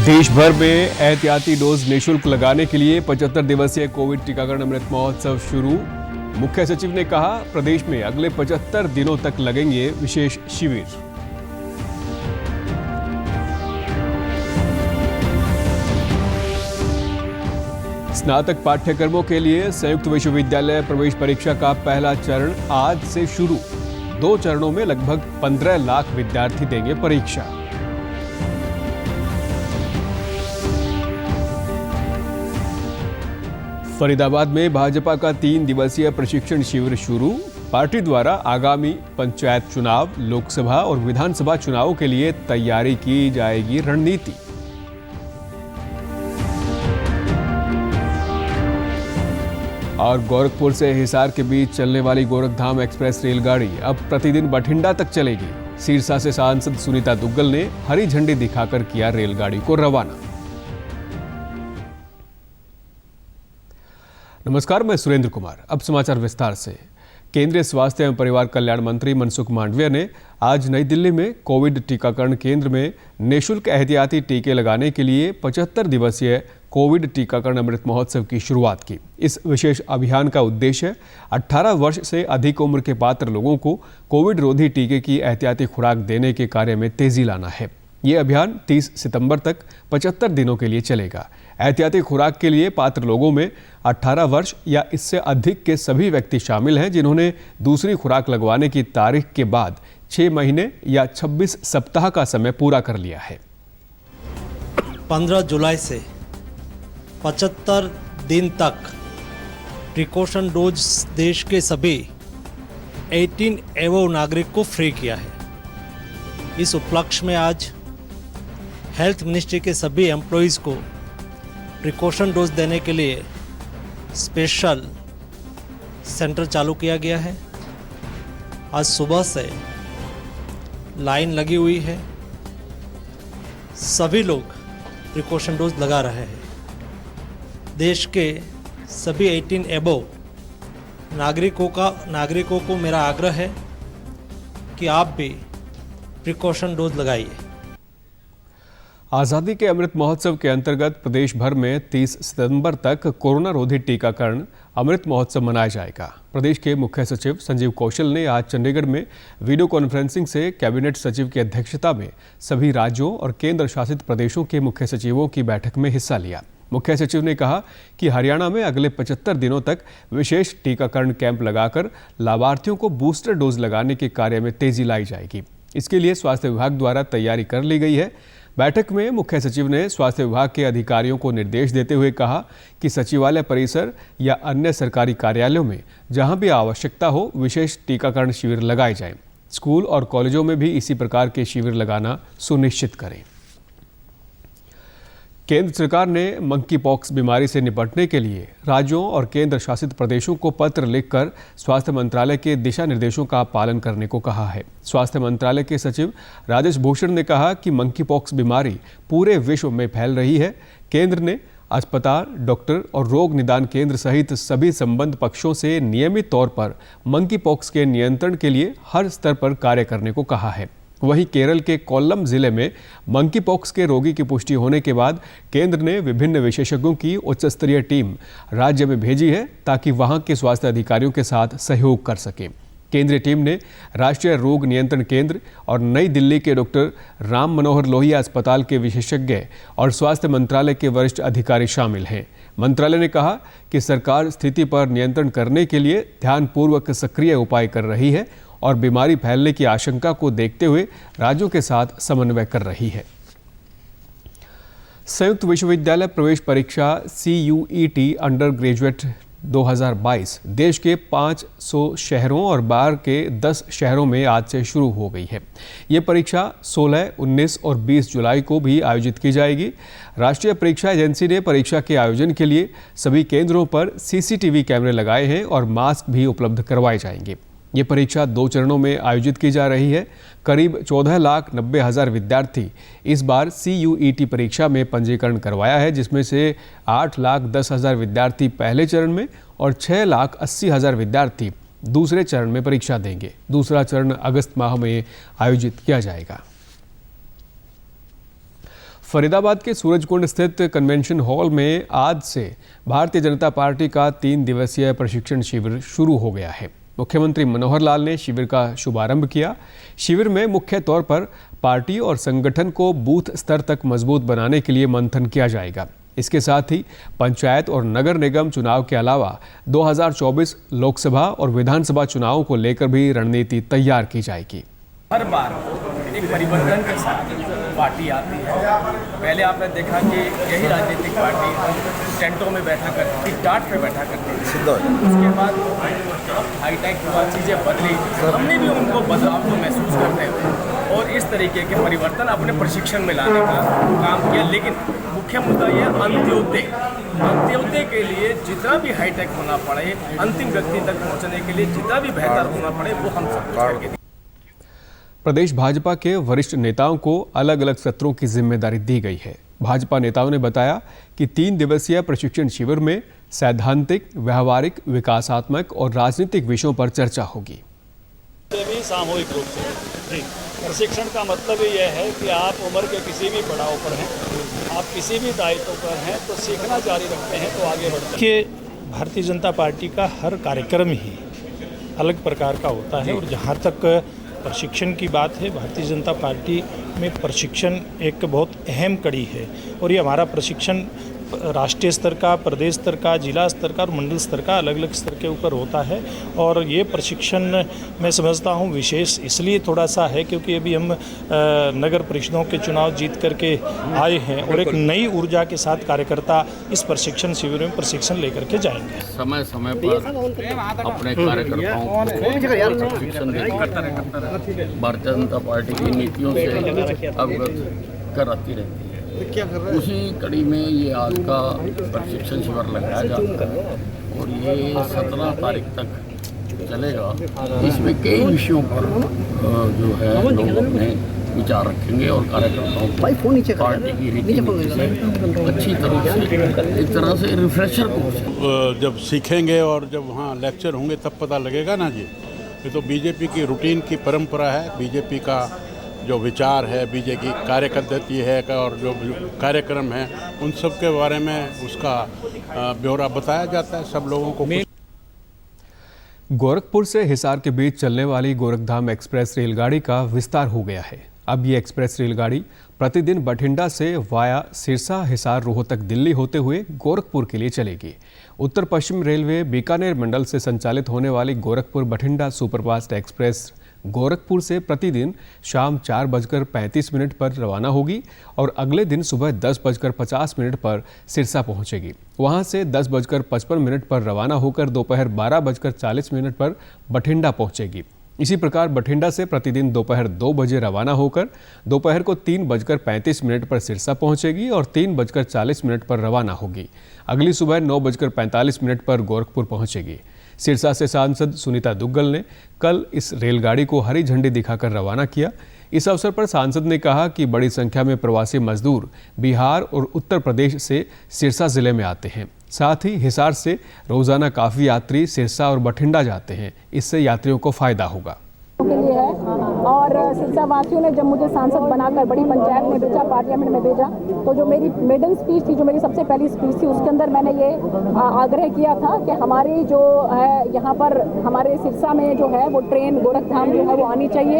देश भर में एहतियाती डोज निःशुल्क लगाने के लिए 75 दिवसीय कोविड टीकाकरण अमृत महोत्सव शुरू। मुख्य सचिव ने कहा, प्रदेश में अगले 75 दिनों तक लगेंगे विशेष शिविर। स्नातक पाठ्यक्रमों के लिए संयुक्त विश्वविद्यालय प्रवेश परीक्षा का पहला चरण आज से शुरू। 2 चरणों में लगभग 15 लाख विद्यार्थी देंगे परीक्षा। फरीदाबाद में भाजपा का 3 दिवसीय प्रशिक्षण शिविर शुरू। पार्टी द्वारा आगामी पंचायत चुनाव, लोकसभा और विधानसभा चुनावों के लिए तैयारी की जाएगी रणनीति। और गोरखपुर से हिसार के बीच चलने वाली गोरखधाम एक्सप्रेस रेलगाड़ी अब प्रतिदिन बठिंडा तक चलेगी। सिरसा से सांसद सुनीता दुग्गल ने हरी झंडी दिखाकर किया रेलगाड़ी को रवाना। नमस्कार, मैं सुरेंद्र कुमार। अब समाचार विस्तार से। केंद्रीय स्वास्थ्य एवं परिवार कल्याण मंत्री मनसुख मांडविया ने आज नई दिल्ली में कोविड टीकाकरण केंद्र में निःशुल्क एहतियाती टीके लगाने के लिए 75 दिवसीय कोविड टीकाकरण अमृत महोत्सव की शुरुआत की। इस विशेष अभियान का उद्देश्य 18 वर्ष से अधिक उम्र के पात्र लोगों को कोविड रोधी टीके की एहतियाती खुराक देने के कार्य में तेजी लाना है। ये अभियान 30 सितंबर तक 75 दिनों के लिए चलेगा। एहतियाती खुराक के लिए पात्र लोगों में 18 वर्ष या इससे अधिक के सभी व्यक्ति शामिल हैं जिन्होंने दूसरी खुराक लगवाने की तारीख के बाद 6 महीने या 26 सप्ताह का समय पूरा कर लिया है। 15 जुलाई से 75 दिन तक प्रिकॉशन डोज देश के सभी 18 एवं नागरिक को फ्री किया है। इस उपलक्ष्य में आज हेल्थ मिनिस्ट्री के सभी एम्प्लॉयज़ को प्रिकॉशन डोज देने के लिए स्पेशल सेंटर चालू किया गया है। आज सुबह से लाइन लगी हुई है। सभी लोग प्रिकॉशन डोज लगा रहे हैं। देश के सभी 18 एबव नागरिकों को मेरा आग्रह है कि आप भी प्रिकॉशन डोज लगाइए। आज़ादी के अमृत महोत्सव के अंतर्गत प्रदेश भर में 30 सितंबर तक कोरोना रोधी टीकाकरण अमृत महोत्सव मनाया जाएगा। प्रदेश के मुख्य सचिव संजीव कौशल ने आज चंडीगढ़ में वीडियो कॉन्फ्रेंसिंग से कैबिनेट सचिव की अध्यक्षता में सभी राज्यों और केंद्र शासित प्रदेशों के मुख्य सचिवों की बैठक में हिस्सा लिया। मुख्य सचिव ने कहा कि हरियाणा में अगले 75 दिनों तक विशेष टीकाकरण कैंप लगाकर लाभार्थियों को बूस्टर डोज लगाने के कार्य में तेजी लाई जाएगी। इसके लिए स्वास्थ्य विभाग द्वारा तैयारी कर ली गई है। बैठक में मुख्य सचिव ने स्वास्थ्य विभाग के अधिकारियों को निर्देश देते हुए कहा कि सचिवालय परिसर या अन्य सरकारी कार्यालयों में जहां भी आवश्यकता हो विशेष टीकाकरण शिविर लगाए जाएं। स्कूल और कॉलेजों में भी इसी प्रकार के शिविर लगाना सुनिश्चित करें। केंद्र सरकार ने मंकी पॉक्स बीमारी से निपटने के लिए राज्यों और केंद्र शासित प्रदेशों को पत्र लिखकर स्वास्थ्य मंत्रालय के दिशा निर्देशों का पालन करने को कहा है। स्वास्थ्य मंत्रालय के सचिव राजेश भूषण ने कहा कि मंकी पॉक्स बीमारी पूरे विश्व में फैल रही है। केंद्र ने अस्पताल, डॉक्टर और रोग निदान केंद्र सहित सभी संबद्ध पक्षों से नियमित तौर पर मंकी पॉक्स के नियंत्रण के लिए हर स्तर पर कार्य करने को कहा है। वहीं केरल के कोल्लम जिले में मंकी पॉक्स के रोगी की पुष्टि होने के बाद केंद्र ने विभिन्न विशेषज्ञों की उच्च स्तरीय टीम राज्य में भेजी है ताकि वहां के स्वास्थ्य अधिकारियों के साथ सहयोग कर सके। केंद्रीय टीम ने राष्ट्रीय रोग नियंत्रण केंद्र और नई दिल्ली के डॉक्टर राम मनोहर लोहिया अस्पताल के विशेषज्ञ और स्वास्थ्य मंत्रालय के वरिष्ठ अधिकारी शामिल हैं। मंत्रालय ने कहा कि सरकार स्थिति पर नियंत्रण करने के लिए ध्यानपूर्वक सक्रिय उपाय कर रही है और बीमारी फैलने की आशंका को देखते हुए राज्यों के साथ समन्वय कर रही है। संयुक्त विश्वविद्यालय प्रवेश परीक्षा CUET अंडर ग्रेजुएट 2022 देश के 500 शहरों और बाहर के 10 शहरों में आज से शुरू हो गई है। ये परीक्षा 16, 19 और 20 जुलाई को भी आयोजित की जाएगी। राष्ट्रीय परीक्षा एजेंसी ने परीक्षा के आयोजन के लिए सभी केंद्रों पर CCTV कैमरे लगाए हैं और मास्क भी उपलब्ध करवाए जाएंगे। ये परीक्षा 2 चरणों में आयोजित की जा रही है। करीब 14,90,000 विद्यार्थी इस बार CUET परीक्षा में पंजीकरण करवाया है, जिसमें से 8,10,000 विद्यार्थी पहले चरण में और 6,80,000 विद्यार्थी दूसरे चरण में परीक्षा देंगे। दूसरा चरण अगस्त माह में आयोजित किया जाएगा। फरीदाबाद के सूरजकुंड स्थित कन्वेंशन हॉल में आज से भारतीय जनता पार्टी का 3 दिवसीय प्रशिक्षण शिविर शुरू हो गया है। मुख्यमंत्री मनोहर लाल ने शिविर का शुभारंभ किया। शिविर में मुख्य तौर पर पार्टी और संगठन को बूथ स्तर तक मजबूत बनाने के लिए मंथन किया जाएगा। इसके साथ ही पंचायत और नगर निगम चुनाव के अलावा 2024 लोकसभा और विधानसभा चुनावों को लेकर भी रणनीति तैयार की जाएगी। हर बार एक परिवर्तन के साथ पार्टी आती है। पहले आपने देखा कि यही राजनीतिक पार्टी टेंटों में बैठा करती थी, टाट पे बैठा करती थी। उसके बाद हाईटेक हुआ, चीज़ें बदली, हमने भी उनको बदलाव को महसूस करते हुए और इस तरीके के परिवर्तन अपने प्रशिक्षण में लाने का काम किया। लेकिन मुख्य मुद्दा यह अंत्योदय के लिए जितना भी हाईटेक होना पड़े, अंतिम व्यक्ति तक पहुँचने के लिए जितना भी बेहतर होना पड़े, वो हम सब करके। प्रदेश भाजपा के वरिष्ठ नेताओं को अलग अलग सत्रों की जिम्मेदारी दी गई है। भाजपा नेताओं ने बताया कि 3 दिवसीय प्रशिक्षण शिविर में सैद्धांतिक, व्यवहारिक, विकासात्मक और राजनीतिक विषयों पर चर्चा होगी। भी सामूहिक रूप से प्रशिक्षण का मतलब यह है कि आप उम्र के किसी भी पड़ाव पर हैं, आप किसी भी दायित्व पर हैं, तो सीखना जारी रखते हैं तो आगे बढ़ते हैं। कि भारतीय जनता पार्टी का हर कार्यक्रम ही अलग प्रकार का होता है और जहाँ तक प्रशिक्षण की बात है, भारतीय जनता पार्टी में प्रशिक्षण एक बहुत अहम कड़ी है और ये हमारा प्रशिक्षण राष्ट्रीय स्तर का, प्रदेश स्तर का, जिला स्तर का और मंडल स्तर का अलग अलग स्तर के ऊपर होता है। और ये प्रशिक्षण मैं समझता हूँ विशेष इसलिए थोड़ा सा है क्योंकि अभी हम नगर परिषदों के चुनाव जीत करके आए हैं और एक नई ऊर्जा के साथ कार्यकर्ता इस प्रशिक्षण शिविर में प्रशिक्षण लेकर के जाएंगे। समय समय पर अपने कार्यकर्ताओं को प्रशिक्षण देकर भारतीय जनता पार्टी की नीतियों से अवगत कराती रहती है। उसी कड़ी में ये आज का प्रशिक्षण शिविर लगाया जाता है और ये 17 तारीख तक चलेगा। इसमें कई विषयों पर जो है लोग अपने विचार रखेंगे और कार्यकर्ताओं को पार्टी की रीति से अच्छी तरह से एक तरह से रिफ्रेशर को जब सीखेंगे और जब वहाँ लेक्चर होंगे तब पता लगेगा ना जी। ये तो बीजेपी की रूटीन की परंपरा है, बीजेपी का जो विचार है, बीजेपी की कार्य पद्धति है और जो कार्यक्रम है उन सब के बारे में उसका ब्यौरा बताया जाता है सब लोगों को। गोरखपुर से हिसार के बीच चलने वाली गोरखधाम एक्सप्रेस रेलगाड़ी का विस्तार हो गया है। अब ये एक्सप्रेस रेलगाड़ी प्रतिदिन बठिंडा से वाया सिरसा, हिसार, रोहतक, दिल्ली होते हुए गोरखपुर के लिए चलेगी। उत्तर पश्चिम रेलवे बीकानेर मंडल से संचालित होने वाली गोरखपुर बठिंडा सुपरफास्ट एक्सप्रेस गोरखपुर से प्रतिदिन शाम 4:35 पर रवाना होगी और अगले दिन सुबह 10:50 पर सिरसा पहुंचेगी। वहां से 10:55 पर रवाना होकर दोपहर 12:40 पर बठिंडा पहुंचेगी। इसी प्रकार बठिंडा से प्रतिदिन दोपहर 2 बजे रवाना होकर दोपहर को 3:35 पर सिरसा पहुंचेगी और 3:40 पर रवाना होगी। अगली सुबह 9:45 पर गोरखपुर पहुंचेगी। सिरसा से सांसद सुनीता दुग्गल ने कल इस रेलगाड़ी को हरी झंडी दिखाकर रवाना किया। इस अवसर पर सांसद ने कहा कि बड़ी संख्या में प्रवासी मजदूर बिहार और उत्तर प्रदेश से सिरसा जिले में आते हैं। साथ ही हिसार से रोजाना काफ़ी यात्री सिरसा और बठिंडा जाते हैं। इससे यात्रियों को फायदा होगा। के लिए है और सिरसा वासियों ने जब मुझे सांसद बनाकर बड़ी पंचायत में भेजा, पार्लियामेंट में भेजा, तो जो मेरी मेडन स्पीच थी, जो मेरी सबसे पहली स्पीच थी, उसके अंदर मैंने ये आग्रह किया था कि हमारी जो है यहाँ पर हमारे सिरसा में जो है वो ट्रेन गोरखधाम जो है वो आनी चाहिए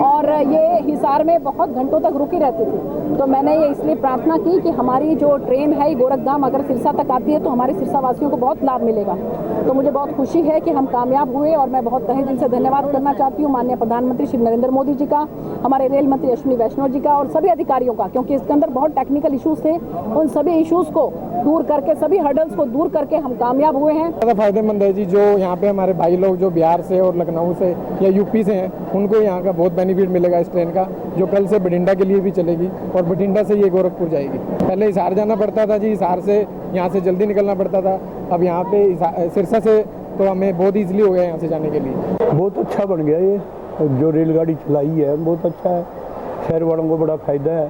और ये हिसार में बहुत घंटों तक रुकी रहती थी। तो मैंने ये इसलिए प्रार्थना की कि हमारी जो ट्रेन है गोरखधाम अगर सिरसा तक आती है तो हमारे सिरसा वासियों को बहुत लाभ मिलेगा। तो मुझे बहुत खुशी है कि हम कामयाब हुए और मैं बहुत तहे दिल से धन्यवाद करना चाहती हूँ माननीय प्रधानमंत्री श्री नरेंद्र मोदी जी का, हमारे रेल मंत्री अश्विनी वैष्णव जी का और सभी अधिकारियों का, क्योंकि इसके अंदर बहुत टेक्निकल इश्यूज थे। उन सभी इश्यूज को दूर करके, सभी हर्डल्स को दूर करके हम कामयाब हुए हैं। ज़्यादा फायदेमंद है जी। जो यहाँ पे हमारे भाई लोग जो बिहार से और लखनऊ से या यूपी से हैं, उनको यहाँ का बहुत बेनिफिट मिलेगा इस ट्रेन का, जो कल से बठिंडा के लिए भी चलेगी और बठिंडा से ये गोरखपुर जाएगी। पहले हिसार जाना पड़ता था जी, हिसार से यहाँ से जल्दी निकलना पड़ता था। अब यहाँ पे सिरसा से तो हमें बहुत ईजिली हो गया यहाँ से जाने के लिए। बहुत अच्छा बन गया ये जो रेलगाड़ी चलाई है, बहुत अच्छा है। शहर वालों को बड़ा फायदा है,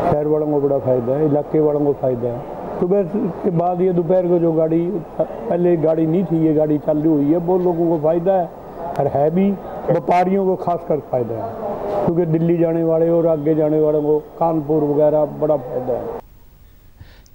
शहर वालों को बड़ा फायदा है, इलाके वालों को फायदा है। सुबह के बाद ये दोपहर को जो गाड़ी, पहले गाड़ी नहीं थी, ये गाड़ी चालू हुई है, बहुत लोगों को फायदा है और है भी, व्यापारियों को खासकर फायदा है। क्योंकि दिल्ली जाने वाले और आगे जाने वालों को कानपुर वगैरह बड़ा फायदा है।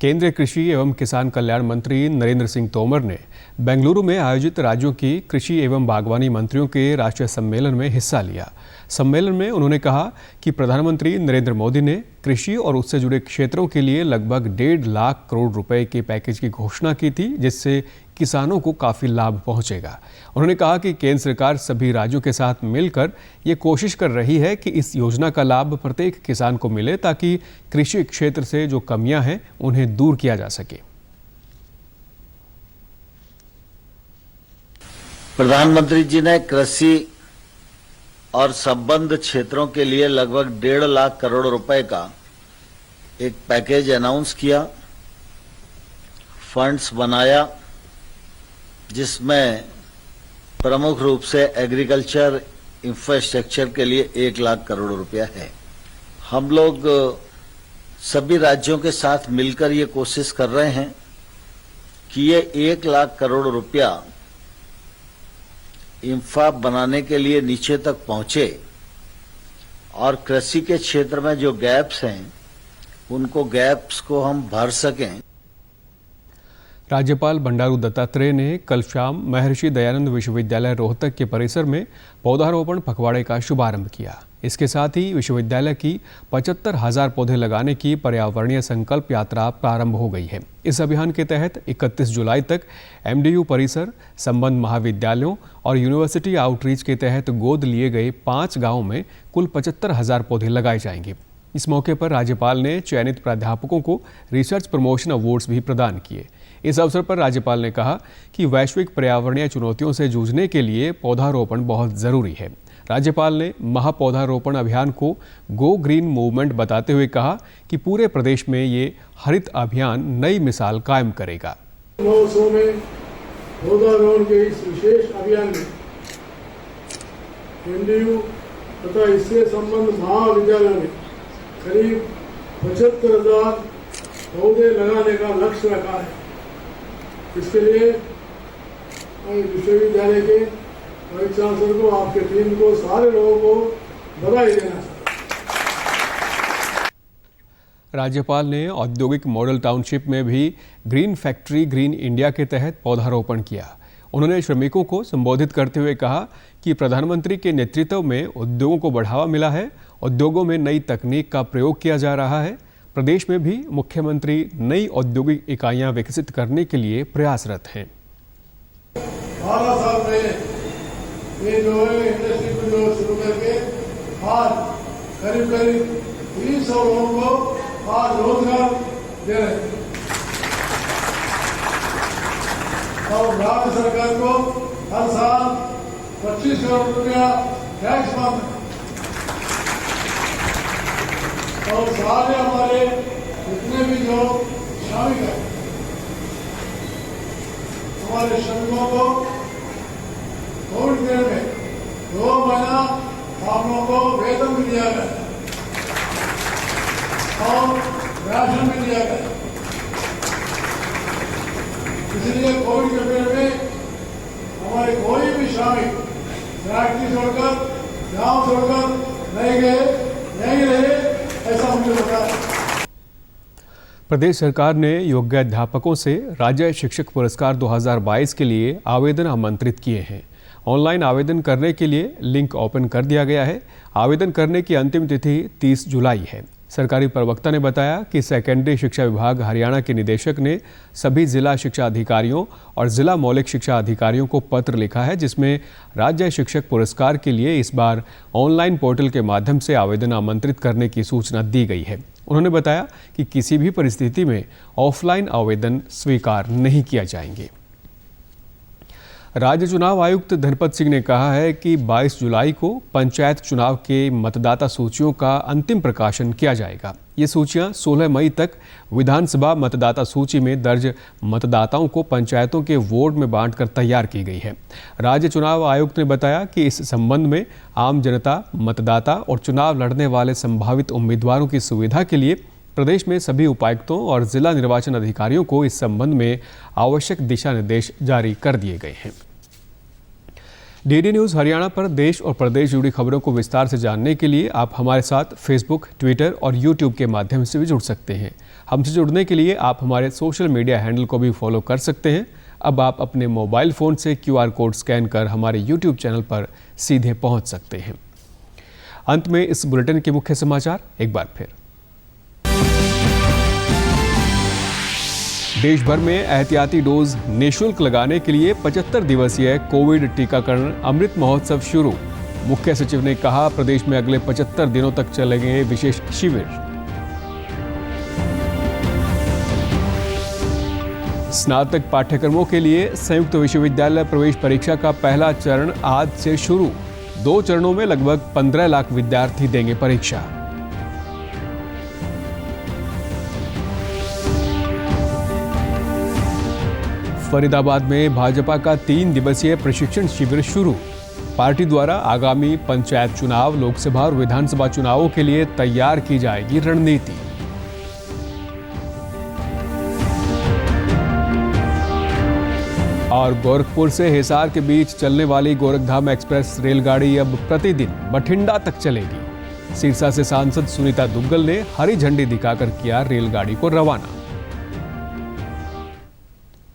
केंद्रीय कृषि एवं किसान कल्याण मंत्री नरेंद्र सिंह तोमर ने बेंगलुरु में आयोजित राज्यों की कृषि एवं बागवानी मंत्रियों के राष्ट्रीय सम्मेलन में हिस्सा लिया। सम्मेलन में उन्होंने कहा कि प्रधानमंत्री नरेंद्र मोदी ने कृषि और उससे जुड़े क्षेत्रों के लिए लगभग 1.5 लाख करोड़ रुपए के पैकेज की घोषणा की थी, जिससे किसानों को काफ़ी लाभ पहुंचेगा। उन्होंने कहा कि केंद्र सरकार सभी राज्यों के साथ मिलकर ये कोशिश कर रही है कि इस योजना का लाभ प्रत्येक किसान को मिले, ताकि कृषि क्षेत्र से जो कमियां हैं उन्हें दूर किया जा सके। प्रधानमंत्री जी ने कृषि और संबद्ध क्षेत्रों के लिए लगभग 1.5 लाख करोड़ रुपए का एक पैकेज अनाउंस किया, फंड्स बनाया, जिसमें प्रमुख रूप से एग्रीकल्चर इंफ्रास्ट्रक्चर के लिए 1 लाख करोड़ रुपया है। हम लोग सभी राज्यों के साथ मिलकर ये कोशिश कर रहे हैं कि ये 1 लाख करोड़ रुपया इंफ्रा बनाने के लिए नीचे तक पहुंचे और कृषि के क्षेत्र में जो गैप्स हैं उनको गैप्स को हम भर सकें। राज्यपाल बंडारू दत्तात्रेय ने कल शाम महर्षि दयानंद विश्वविद्यालय रोहतक के परिसर में पौधारोपण पखवाड़े का शुभारंभ किया। इसके साथ ही विश्वविद्यालय की 75,000 पौधे लगाने की पर्यावरणीय संकल्प यात्रा प्रारंभ हो गई है। इस अभियान के तहत 31 जुलाई तक MDU परिसर, संबद्ध महाविद्यालयों और यूनिवर्सिटी आउटरीच के तहत गोद लिए गए 5 गांवों में कुल 75,000 पौधे लगाए जाएंगे। इस मौके पर राज्यपाल ने चयनित प्राध्यापकों को रिसर्च प्रमोशन अवार्ड्स भी प्रदान किए। इस अवसर पर राज्यपाल ने कहा कि वैश्विक पर्यावरणीय चुनौतियों से जूझने के लिए पौधारोपण बहुत जरूरी है। राज्यपाल ने महापौधारोपण अभियान को गो ग्रीन मूवमेंट बताते हुए कहा कि पूरे प्रदेश में ये हरित अभियान नई मिसाल कायम करेगा। महोत्सव में पौधारोपण के इस विशेष अभियान में MDU तथा इससे संबद्ध महाविद्यालयों ने करीब 75,000 पौधे लगाने का लक्ष्य रखा है। इसके लिए विश्वविद्यालय के वाइस चांसलर को, आपके टीम को, सारे लोगों को बधाई देना चाहता हूं। राज्यपाल ने औद्योगिक मॉडल टाउनशिप में भी ग्रीन फैक्ट्री ग्रीन इंडिया के तहत पौधारोपण किया। उन्होंने श्रमिकों को संबोधित करते हुए कहा कि प्रधानमंत्री के नेतृत्व में उद्योगों को बढ़ावा मिला है, उद्योगों में नई तकनीक का प्रयोग किया जा रहा है। प्रदेश में भी मुख्यमंत्री नई औद्योगिक इकाइयां विकसित करने के लिए प्रयासरत हैं। 12 साल पहले ये जो है इंडस्ट्री को जो शुरू करके आज करीब 300 लोगों को आज रोजगार दे रहे हैं और राज्य सरकार को हर साल 25 करोड़ रुपया टैक्स बंद और सारे हमारे जितने भी जो श्रमिक हैं हमारे श्रमिकों को कोविड पीरियड में 2 महीना आप लोगों को वेतन भी दिया गया और राशन भी दिया गया। इसलिए कोविड के पीरियड में हमारे कोई भी श्रमिक फैक्ट्री छोड़कर, गांव छोड़कर नहीं रहे, ऐसा मुझे लगा। प्रदेश सरकार ने योग्य अध्यापकों से राज्य शिक्षक पुरस्कार 2022 के लिए आवेदन आमंत्रित किए हैं। ऑनलाइन आवेदन करने के लिए लिंक ओपन कर दिया गया है। आवेदन करने की अंतिम तिथि 30 जुलाई है। सरकारी प्रवक्ता ने बताया कि सेकेंडरी शिक्षा विभाग हरियाणा के निदेशक ने सभी जिला शिक्षा अधिकारियों और जिला मौलिक शिक्षा अधिकारियों को पत्र लिखा है, जिसमें राज्य शिक्षक पुरस्कार के लिए इस बार ऑनलाइन पोर्टल के माध्यम से आवेदन आमंत्रित करने की सूचना दी गई है। उन्होंने बताया कि किसी भी परिस्थिति में ऑफलाइन आवेदन स्वीकार नहीं किया जाएंगे। राज्य चुनाव आयुक्त धनपत सिंह ने कहा है कि 22 जुलाई को पंचायत चुनाव के मतदाता सूचियों का अंतिम प्रकाशन किया जाएगा। ये सूचियां 16 मई तक विधानसभा मतदाता सूची में दर्ज मतदाताओं को पंचायतों के वार्ड में बांटकर तैयार की गई है। राज्य चुनाव आयुक्त ने बताया कि इस संबंध में आम जनता, मतदाता और चुनाव लड़ने वाले संभावित उम्मीदवारों की सुविधा के लिए प्रदेश में सभी उपायुक्तों और जिला निर्वाचन अधिकारियों को इस संबंध में आवश्यक दिशा निर्देश जारी कर दिए गए हैं। डीडी न्यूज़ हरियाणा पर देश और प्रदेश से जुड़ी खबरों को विस्तार से जानने के लिए आप हमारे साथ फेसबुक, ट्विटर और यूट्यूब के माध्यम से भी जुड़ सकते हैं। हमसे जुड़ने के लिए आप हमारे सोशल मीडिया हैंडल को भी फॉलो कर सकते हैं। अब आप अपने मोबाइल फ़ोन से QR कोड स्कैन कर हमारे यूट्यूब चैनल पर सीधे पहुंच सकते हैं। अंत में इस बुलेटिन के मुख्य समाचार एक बार फिर। देश भर में एहतियाती डोज निःशुल्क लगाने के लिए 75 दिवसीय कोविड टीकाकरण अमृत महोत्सव शुरू। मुख्य सचिव ने कहा, प्रदेश में अगले 75 दिनों तक चलेंगे विशेष शिविर। स्नातक पाठ्यक्रमों के लिए संयुक्त विश्वविद्यालय प्रवेश परीक्षा का पहला चरण आज से शुरू। 2 चरणों में लगभग 15 लाख विद्यार्थी देंगे परीक्षा। फरीदाबाद में भाजपा का 3 दिवसीय प्रशिक्षण शिविर शुरू। पार्टी द्वारा आगामी पंचायत चुनाव, लोकसभा और विधानसभा चुनावों के लिए तैयार की जाएगी रणनीति। और गोरखपुर से हिसार के बीच चलने वाली गोरखधाम एक्सप्रेस रेलगाड़ी अब प्रतिदिन बठिंडा तक चलेगी। सिरसा से सांसद सुनीता दुग्गल ने हरी झंडी दिखाकर किया रेलगाड़ी को रवाना।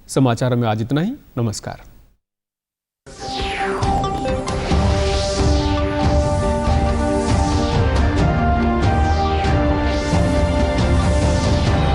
समाचारों में आज इतना ही। नमस्कार।